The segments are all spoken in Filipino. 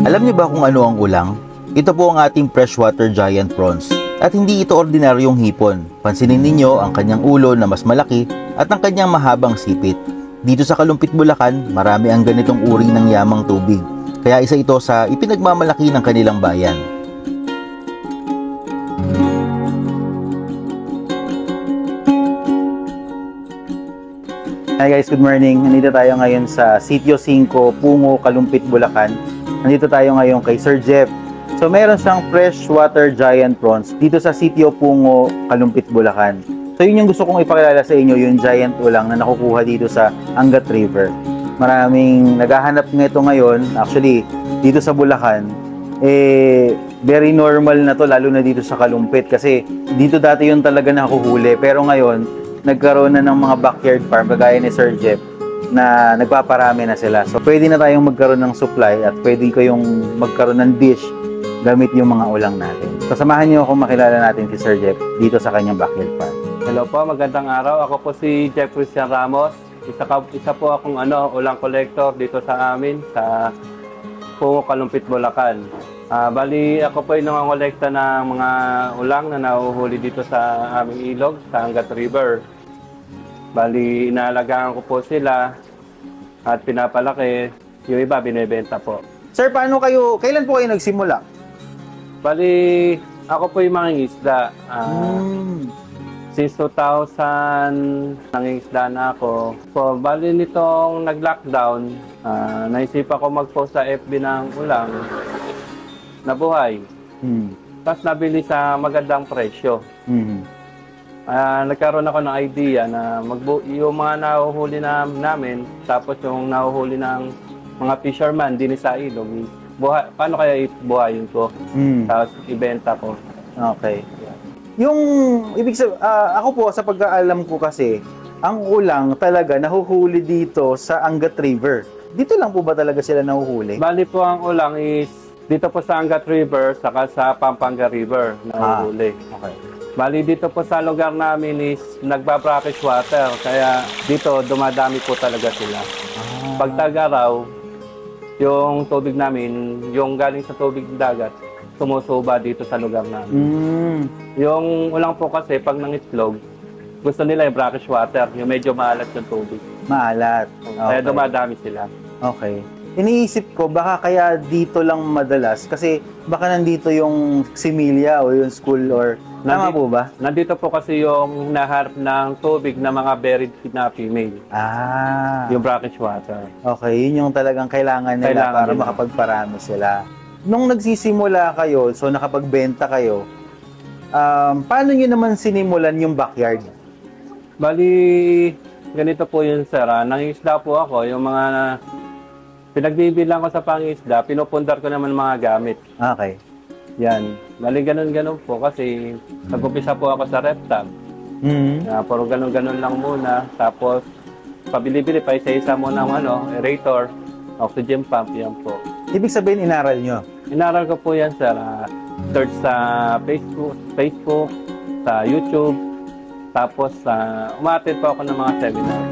Alam niyo ba kung ano ang ulang? Ito po ang ating freshwater giant prawns. At hindi ito ordinaryong hipon. Pansinin ninyo ang kanyang ulo na mas malaki at ang kanyang mahabang sipit. Dito sa Kalumpit, Bulacan, marami ang ganitong uri ng yamang tubig. Kaya isa ito sa ipinagmamalaki ng kanilang bayan. Hi guys, good morning. Nandito tayo ngayon sa Sitio 5, Pungo, Kalumpit, Bulacan. Nandito tayo ngayon kay Sir Jeff. So meron siyang freshwater giant prawns dito sa Sitio Pungo, Kalumpit, Bulacan. So yun yung gusto kong ipakilala sa inyo, yung giant ulang na nakukuha dito sa Angat River. Maraming naghahanap nito ngayon, actually dito sa Bulacan, very normal na to, lalo na dito sa Kalumpit kasi dito dati yun talaga nakuhuli. Pero ngayon, nagkaroon na ng mga backyard farm, kagaya ni Sir Jeff, na nagpaparami na sila. So pwede na tayong magkaroon ng supply at pwede kayong magkaroon ng dish gamit yung mga ulang natin. So samahan niyo ako makilala natin si Sir Jeff dito sa kanyang backyard farm. Hello po, magandang araw. Ako po si Jeff Christian Ramos. Isa po akong ulang collector dito sa amin sa Pungo, Kalumpit, Bulacan. Bali ako po ay nangongolekta ng mga ulang na nahuhuli dito sa aming ilog, sa Angat River. Bali inaalagaan ko po sila at pinapalaki. Yung iba binebenta po. Sir, kailan po kayo nagsimula? Bali ako po yung mangingisda. Since 2000, nangingisda na ako. So, bali nitong nag-lockdown, naisipan ko mag-post sa FB ng ulang na buhay. Tapos nabili sa magandang presyo. Nagkaroon ako ng idea na yung mga nahuhuli namin, tapos yung nahuhuli ng mga fisherman din sa ilog, paano kaya ibuhayin ko? Tapos ibenta ko. Okay. Yung ibig sabihin, ako po sa pagkaalam ko kasi, ang ulang talaga nahuhuli dito sa Angat River. Dito lang po ba talaga sila nahuhuli? Bali po ang ulang is dito po sa Angat River, saka sa Pampanga River nahuhuli. Okay. Bali dito po sa lugar namin is nagba-brackish water, kaya dito dumadami po talaga sila. Pag tag-araw, yung tubig namin, yung galing sa tubig dagat, sumusuba dito sa lugar namin. Yung ulang po kasi, pag nangitlog, gusto nila yung brackish water, yung medyo maalat yung tubig. Maalat. Okay. Kaya dumadami sila. Okay. Iniisip ko, baka kaya dito lang madalas, kasi baka nandito yung similya o yung school or... Tama po ba? Nandito po kasi yung naharap ng tubig na mga buried na female. Yung brackish water. Okay, yun yung talagang kailangan nila para makapagparami sila. Nung nagsisimula kayo, so nakapagbenta kayo, paano nyo naman sinimulan yung backyard? Bali, ganito po yun, sir. Nangingisda po ako. Yung mga pinagbibilang ko sa pangingisda, pinupundar ko naman mga gamit. Okay. Yan. Bali, ganun-ganun po kasi nag-upisa po ako sa RepTab. Puro ganun-ganun lang muna. Tapos, pabili-bili pa isa-isa mo ng aerator, oxygen pump, yan po. Ibig sabihin, inaral nyo? Inaral ko po yan, sir. Search sa Facebook, sa YouTube. Tapos, umattend po ako ng mga seminar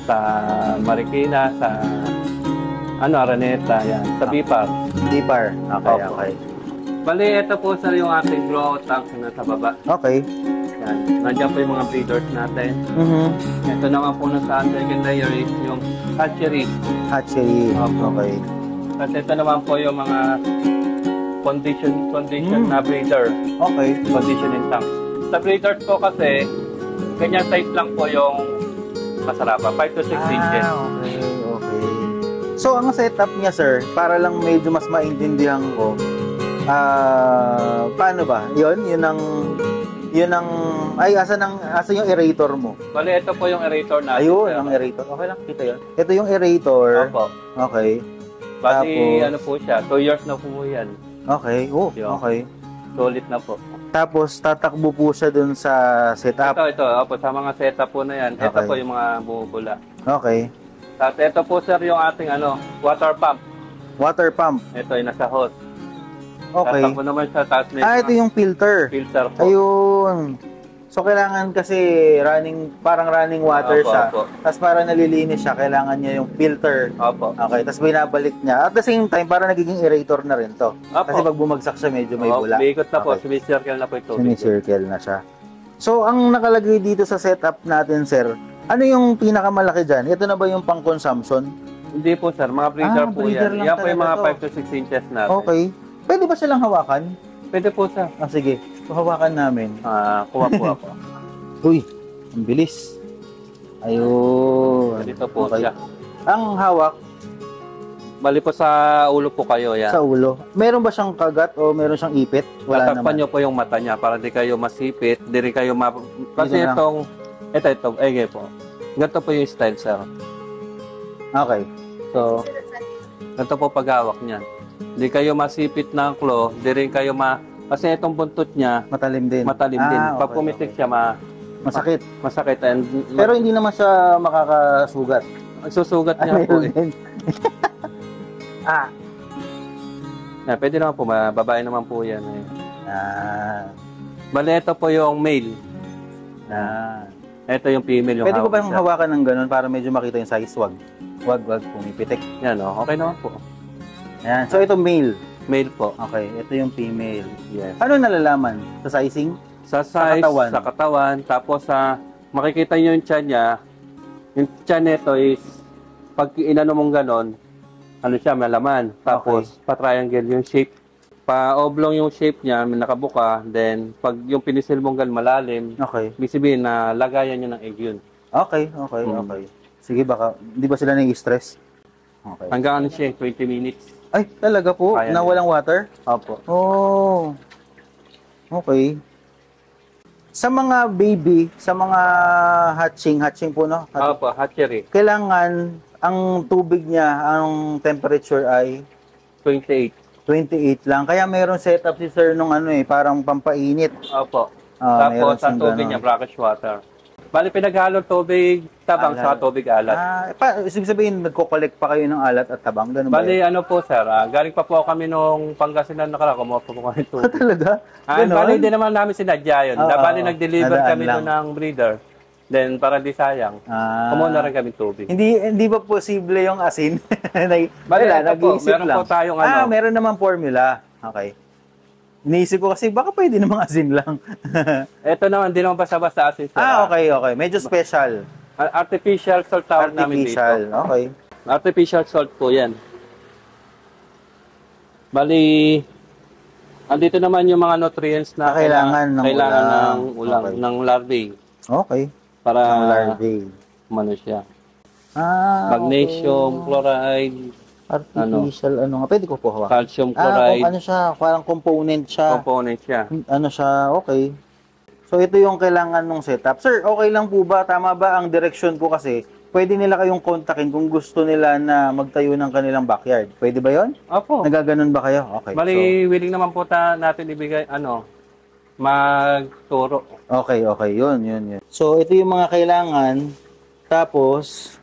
sa Marikina, sa Araneta, yan. Sa BIPAR. BIPAR. Okay, okay. Bali, ito po, sir, yung ating grow-out tank na sa baba. Okay. Yan. Nandiyan po yung mga breeders natin. Ito naman po nasa second layer is yung hatchery. Hatchery. Okay. At ito naman po yung mga condition na breeder. Okay. Conditioning tank. Sa breeders po kasi, ganyan size lang po yung masarapa. 5 to 6 inches. Okay, okay. So, ang setup niya, sir, para lang medyo mas maintindihan ko, paano ba? Yun ang, asa yung aerator mo? Bali, ito po yung aerator natin. Ayun, ang aerator. Okay lang, kita yun. Ito yung aerator. Opo. Okay. Bali, po siya, 2 years na po yan. Okay, okay. Solid na po. Tapos, tatakbo po siya dun sa setup. Ito, opo, sa mga setup po na yan. Okay. Ito po yung mga bumubula. Okay. Tapos, ito po, sir, yung ating water pump. Water pump. Ito yung nasa hose. Okay. Tatakbo naman siya. Ito yung filter. Filter po. Ayun. So, kailangan kasi parang running water Opo, siya. opo. Tapos para nalilinis siya, kailangan niya yung filter. Opo. Okay, tapos binabalik niya. At the same time, para nagiging aerator na rin to. Opo. Kasi pag bumagsak siya, medyo may bula. May ikot na po, Okay. sumicircle na po yung tubig. Semicircle na siya. So, ang nakalagay dito sa setup natin, sir, ano yung pinakamalaki dyan? Ito na ba yung pang-consumption? Hindi po sir, mga breeder po breeder yan. lang Yan po yung mga talaga 5 to 6 inches natin. Okay. Pwede ba silang hawakan? Pwede po sir. Sige. Hawakan namin. Kuha po ako. Uy, ang bilis. Ayun. Dito po Okay. siya. Ang hawak Bali po sa ulo po kayo yan. sa ulo. Meron ba siyang kagat o meron siyang ipit? Wala Tatakpan naman. nyo po yung mata niya para di kayo masipit, di rin kayo Kasi Dito lang. ito, po. Ganito po yung style sir. Okay. So, ganito po paghawak niyan. Di kayo masipit ng claw, di rin kayo Kasi itong buntot niya, Matalim din. matalim din. Okay, Pag pumitik siya, Masakit. masakit. And Pero hindi naman siya makakasugat. susugat niya po eh. din. Pwede naman po, babae naman po yan eh. Ah. Bali, ito po yung male. Ah. Ito yung female. Yung Pwede ko ba hawak yung siya. hawakan ng ganun para medyo makita yung size? Wag, pumipitik. Yan o, okay naman po. Ayan. So, ito male. Male po. Okay. Ito yung female. Yes. Ano nalalaman? Sa sizing? Sa size, katawan. sa katawan, tapos makikita nyo yung tiyan niya. Yung tiyan nito is, pag inano mong ganon, ano siya, malaman. Tapos, pa-triangle yung shape. Pa-oblong yung shape niya, may nakabuka. Then, pag yung pinisil mong ganon malalim, Okay. ibig sabihin na lagayan nyo ng egg yun. Okay. Sige, baka, di ba sila nai-stress? Okay. Hanggang ano siya, 20 minutes. Ay, talaga po? Kaya Na nila. walang water? Opo. Oh. Okay. Sa mga baby, sa mga hatching po, no? Opo, hatchery. Kailangan ang tubig niya, ang temperature ay 28. 28 lang. Kaya meron setup si sir nung parang pampainit. Opo. Meron Tapos, ang siyang tubig ganon. niya, brackish water. Bali, pinaghalo tubig tabang Alat. sa tubig alat. Ibig sabihin, nagko-collect pa kayo ng alat at tabang? Ganun ba Bali, yun? ano po, sir, galing pa po kami nung Pangasinan nakaraan, kumuha po kami ng tubig. Talaga? Ganon? Bali, di naman namin sinadya yun. Oo, Bali, nag-deliver nadaan kami lang. doon ng breeder. Then, para di sayang, kumuha na rin kami tubig. Hindi ba posible yung asin? Bali, Wala, ito po, nag-iisip meron lang. po tayong Meron naman formula. Okay. Iniisip ko kasi baka pwede namang asin lang. Ito naman, di naman basta-basta asin, sir. Okay. Medyo special. Artificial salt tawag namin dito. Artificial. Okay. Artificial salt po yan. Bali, andito naman yung mga nutrients na Kailangan ng ulam. Okay. ng larvae. Okay. Para Ang larvae. ano siya. Okay. Magnesium, chloride, Artificial, ano nga. Pwede ko po hawakan. calcium Kung chloride, ano siya, parang component siya. component siya. Ano siya, okay. So, ito yung kailangan ng setup. Sir, okay lang po ba? Tama ba ang direction ko kasi? Pwede nila kayong kontakin kung gusto nila na magtayo ng kanilang backyard. Pwede ba yon? Opo. Nagaganon ba kayo? Okay. Bali, willing naman po natin ibigay, magturo. Okay. Yun. So, ito yung mga kailangan. Tapos,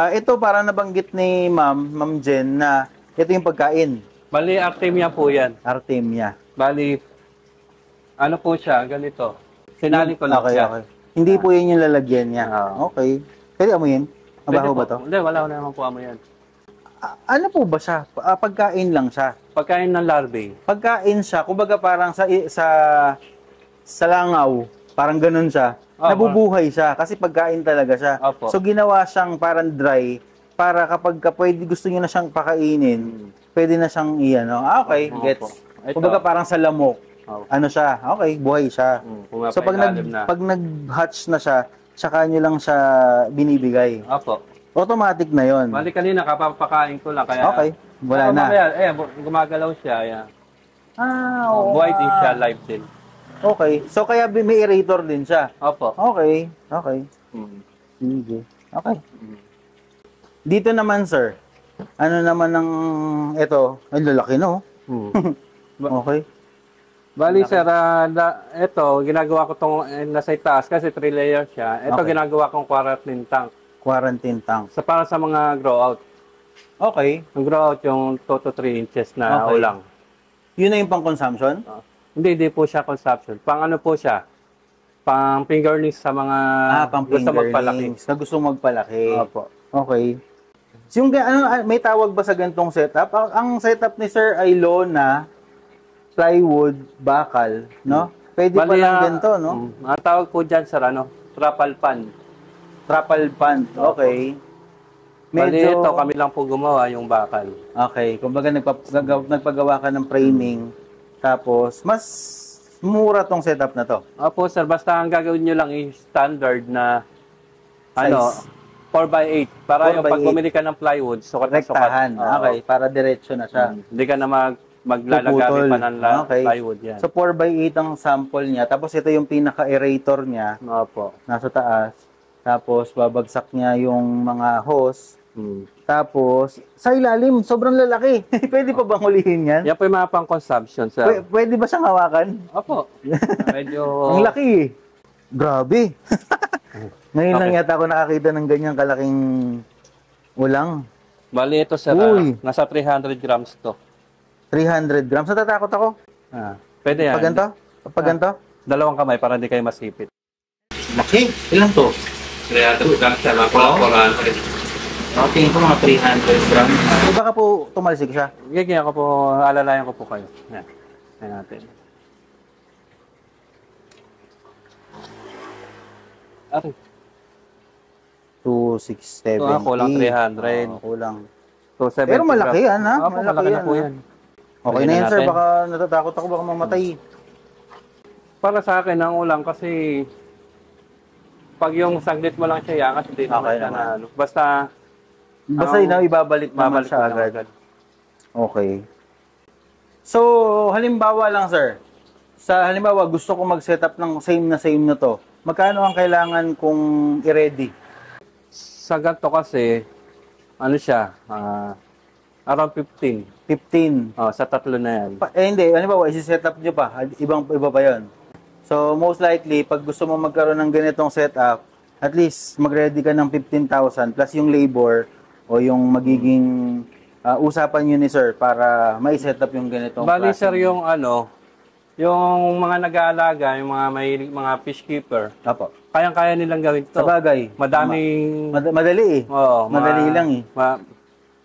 ito para nabanggit ni Ma'am Jen na ito yung pagkain. Bali, Artemia po yan. Artemia. Bali, ano po siya, ganito. Sinalin ko lang siya. Okay. Hindi po yun yung lalagyan niya. Okay. Pwede amuyin? Mabaho ba to? Hindi, wala naman po amo yan. Ano po ba siya? Pagkain lang siya. Pagkain ng larvae. Pagkain siya, kumbaga parang sa langaw, parang ganun siya. Nabubuhay siya kasi pagkain talaga siya. Opo. So ginawa siyang parang dry para kapag pwede gusto niyo na siyang pakainin, pwede na siyang iyan. Okay, Opo. gets. Ito. Kumbaga parang sa lamok. Opo. Ano siya? Okay, buhay siya. So pag pag nag-hatch na siya, tsaka niyo lang siya binibigay. Opo. Automatic na 'yon. Bali kanina kapapakain ko lang kaya. Okay, wala na. Mamaya, gumagalaw siya. Yeah. Oo. Buhay din siya, live din. Okay. So kaya may aerator din siya. Opo. Okay. Sige. Okay. Dito naman, sir. Ano naman ng ito? Ay, lalaki, no? Okay. Bali sir, ito, ginagawa ko itong nasa itaas kasi 3 layer siya. Ito Okay. ginagawa kong quarantine tank. Quarantine tank. Para sa mga grow out. Okay. Ang grow out yung 2 to 3 inches na Okay. ulang. Yun na yung pang-consumption? Hindi po siya consumption. Pang ano po siya? Pang fingerlings sa mga Pang gusto magpalaki. fingerlings na gusto magpalaki. Opo. Okay. So, yung, may tawag ba sa ganitong setup? Ang setup ni Sir ay lona, plywood, bakal, no? Pwede pa lang ganito, no? Ang tawag po dyan, sir, trapal pan. Trapal pan. Okay. Bali ito, kami lang po gumawa yung bakal. Okay. Kumbaga nagpagawa ka ng framing. Tapos, mas mura tong setup na to. Opo, sir. Basta ang gagawin nyo lang is standard na Size. 4x8. Para 4x8. yung pag bumili ka ng plywood, sukat na sukat. Rektahan. Okay. Para diretso na siya. Hindi ka na maglalagari pa ng plywood yan. So 4x8 ang sample niya. Tapos ito yung pinaka-aerator niya. Opo. Nasa taas. Tapos babagsak niya yung mga hose. Tapos sa ilalim, sobrang lalaki. Pwede pa bang hulihin yan? Yan po yung mga pang-consumption, sir. Pwede ba siyang hawakan? Opo. Medyo... Ang laki eh. Grabe. Ngayon lang yata ako nakakita ng ganyang kalaking ulang. Bali ito, sir. Uy. Nasa 300 grams to. 300 grams. Natatakot ako. Pwede yan. Pag ganito? Pag ganito? Dalawang kamay para hindi kayo masipit. Laki. Ilan to? 300 grams, sir. Mga 400. Okay, ito mga 300 grams. Baka po tumalsik siya. Gagawin ko po, alalayan ko po kayo. Yan. Yan natin. Okay. 2,670. Kulang 300. Kulang. 270 Pero malaki yan, ha? Opo, malaki na po yan. Okay na yan, sir. Baka natatakot ako, baka mamatay. Para sa akin, ang ulang kasi pag yung saglit mo lang siya yangas, hindi naman siya na ano. Basta ibabalik naman siya agad. Okay. So, halimbawa lang, sir. Halimbawa, gusto ko mag-setup ng same na to. Magkano ang kailangan kong i-ready? Sa ganito kasi, ano siya, around 15. 15. Sa tatlo na yan. Hindi. Halimbawa, isi-setup nyo pa. Iba pa yun. So, most likely, pag gusto mo magkaroon ng ganitong setup, at least mag-ready ka ng 15,000 plus yung labor o yung magiging usapan nyo ni sir para mai-setup yung ganitong Bali, sir, yung yung mga nag-aalaga, yung mga fish keeper, Apo. kayang-kaya nilang gawin to. Sa bagay. Madaming... Madali eh. Oo. Madali lang eh.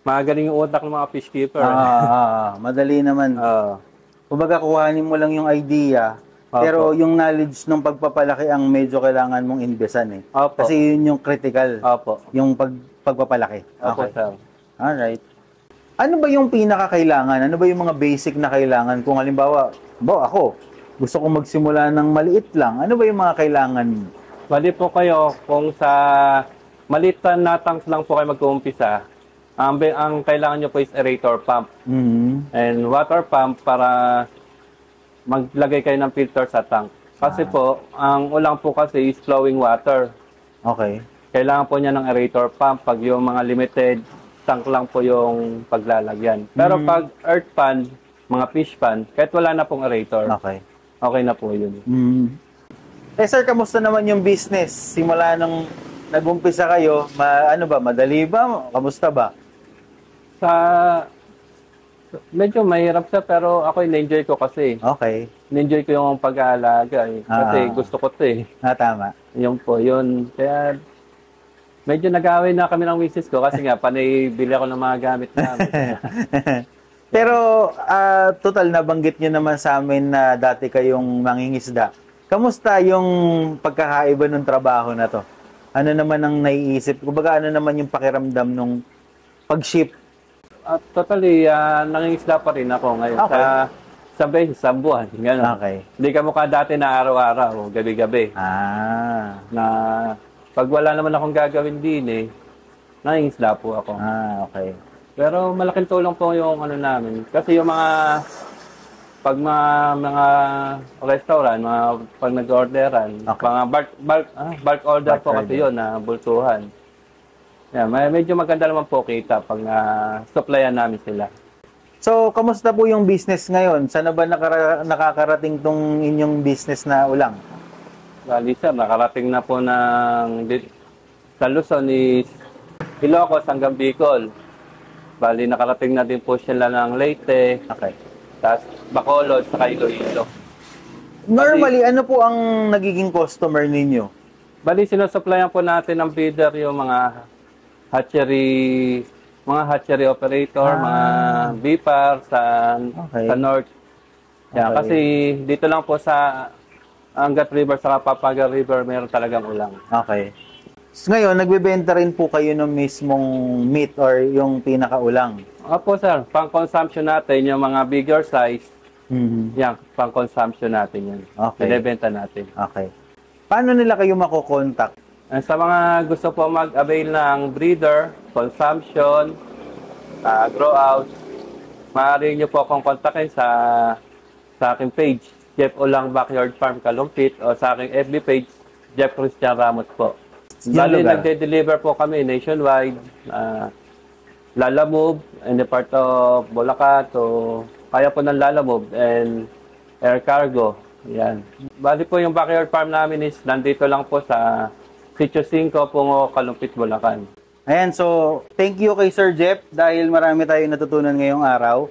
Magaling yung utak ng mga fish keeper. Madali naman. Kumbaga, kuhanin mo lang yung idea, pero yung knowledge ng pagpapalaki ang medyo kailangan mong investan eh. Opo. Kasi yun yung critical. Opo. Yung pagpapalaki. Opo, sir. Alright. Ano ba yung pinakakailangan? Ano ba yung mga basic na kailangan? Kung halimbawa, ako, gusto kong magsimula ng maliit lang. Ano ba yung mga kailangan? Bali po kayo, kung sa maliit na tank lang po kayo mag-uumpisa, ang kailangan nyo po is aerator pump. And water pump para maglagay kayo ng filter sa tank. Kasi po, ang ulang po kasi is flowing water. Okay. Kailangan po niya ng aerator pump pag yung mga limited tank lang po yung paglalagyan. Pero pag earth pan, mga fish pan, kahit wala na pong aerator, okay na po yun. Sir, kamusta naman yung business? Simula nung nag-umpisa kayo, madali ba? Kamusta ba? Medyo mahirap siya, pero ako na-enjoy ko kasi. Okay. Na-enjoy ko yung pag-aalaga eh. Kasi gusto ko ito eh. Tama. Yun po, yun. Kaya medyo nag-away na kami ng misis ko kasi nga, panay bili ako ng mga gamit namin. Pero, total, nabanggit nyo naman sa amin na dati kayong mangingisda. Kamusta yung pagkakaiba ng trabaho na to? Ano naman ang naiisip? Kumbaga, ano naman yung pakiramdam nung pag-ship? Totally, nangingisda pa rin ako ngayon. Okay. Sa beses, sa buwan. Ganun. Okay. Hindi ka mukha dati na araw-araw, gabi-gabi. Na pag wala naman akong gagawin din nangingisda po ako. Okay. Pero malaking tulong po yung namin. Kasi yung pag mga restaurant, pag nag-orderan, mga bulk order po kasi yun na bultuhan. Yeah, medyo maganda naman po kita pag supplyan namin sila. So, kamusta po yung business ngayon? Saan na ba nakakarating tong inyong business na ulang? Bali sir, nakarating na po sa Luzon is Ilocos hanggang Bicol. Bali, nakarating na din po sila ng Leyte. Okay. Tapos Bacolod, saka Iloilo. Normally, ano po ang nagiging customer ninyo? Bali, sinusupplyan po natin ng feeder yung mga hatchery operator, mga BIPAR Okay. sa North. Yeah, Okay. kasi dito lang po sa Angat River sa Papaga River, mayroon talagang ulang. Okay. So, ngayon, nagbebenta rin po kayo ng mismong meat or yung pinakaulang? Opo sir, pang-consumption natin, yung mga bigger size, yan, pang-consumption natin yan. Okay. Binibenta natin. Okay. Paano nila kayo makokontak? Sa mga gusto po mag-avail ng breeder, consumption, grow out, maaari nyo po akong kontakin sa aking page, Jeff Ulang Backyard Farm Kalumpit, o sa aking FB page, Jeff Christian Ramos po. Bali, nagde-deliver po kami nationwide, Lalamove, in the part of Bulacan, to kaya po ng Lalamove and air cargo. Yan. Bali po yung backyard farm namin is nandito lang po sa Sitio 5, Pungo, Kalumpit, Bulacan. Ayan, so thank you kay Sir Jeff dahil marami tayong natutunan ngayong araw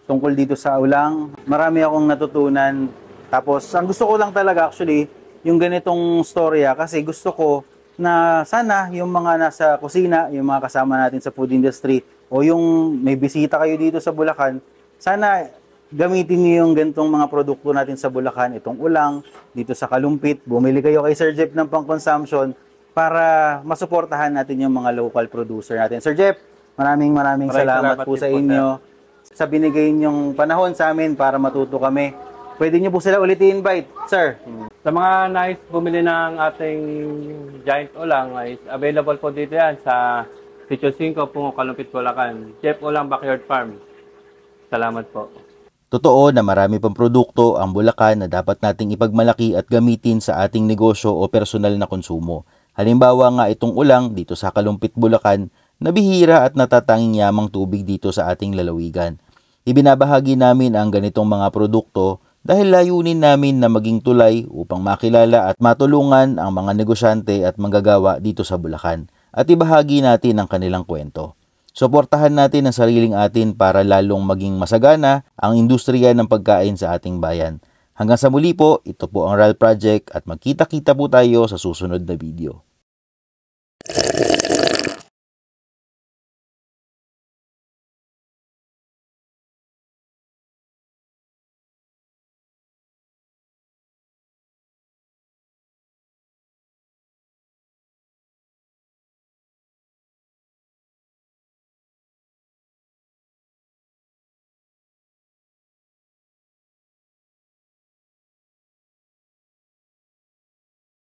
tungkol dito sa ulang. Marami akong natutunan. Tapos, ang gusto ko lang talaga actually, yung ganitong storya kasi gusto ko na sana yung mga nasa kusina, yung mga kasama natin sa food industry o yung may bisita kayo dito sa Bulacan, sana gamitin niyo yung ganitong mga produkto natin sa Bulacan, itong ulang, dito sa Kalumpit, bumili kayo kay Sir Jeff ng pang-consumption para masuportahan natin yung mga local producer natin. Sir Jeff, maraming salamat po sa inyo sa binigay niyong panahon sa amin para matuto kami. Pwede niyo po sila ulit i-invite, sir. Sa mga nais bumili ng ating giant ulang, is available po dito yan sa Sitio 5, Pungo, Kalumpit, Bulacan. Jeff Ulang Backyard Farm. Salamat po. Totoo na marami pang produkto ang Bulacan na dapat nating ipagmalaki at gamitin sa ating negosyo o personal na konsumo. Halimbawa nga itong ulang dito sa Kalumpit, Bulacan, na bihira at natatanging yamang tubig dito sa ating lalawigan. Ibinabahagi namin ang ganitong mga produkto dahil layunin namin na maging tulay upang makilala at matulungan ang mga negosyante at manggagawa dito sa Bulacan at ibahagi natin ang kanilang kwento. Suportahan natin ang sariling atin para lalong maging masagana ang industriya ng pagkain sa ating bayan. Hanggang sa muli po, ito po ang RAL Project at magkita-kita po tayo sa susunod na video.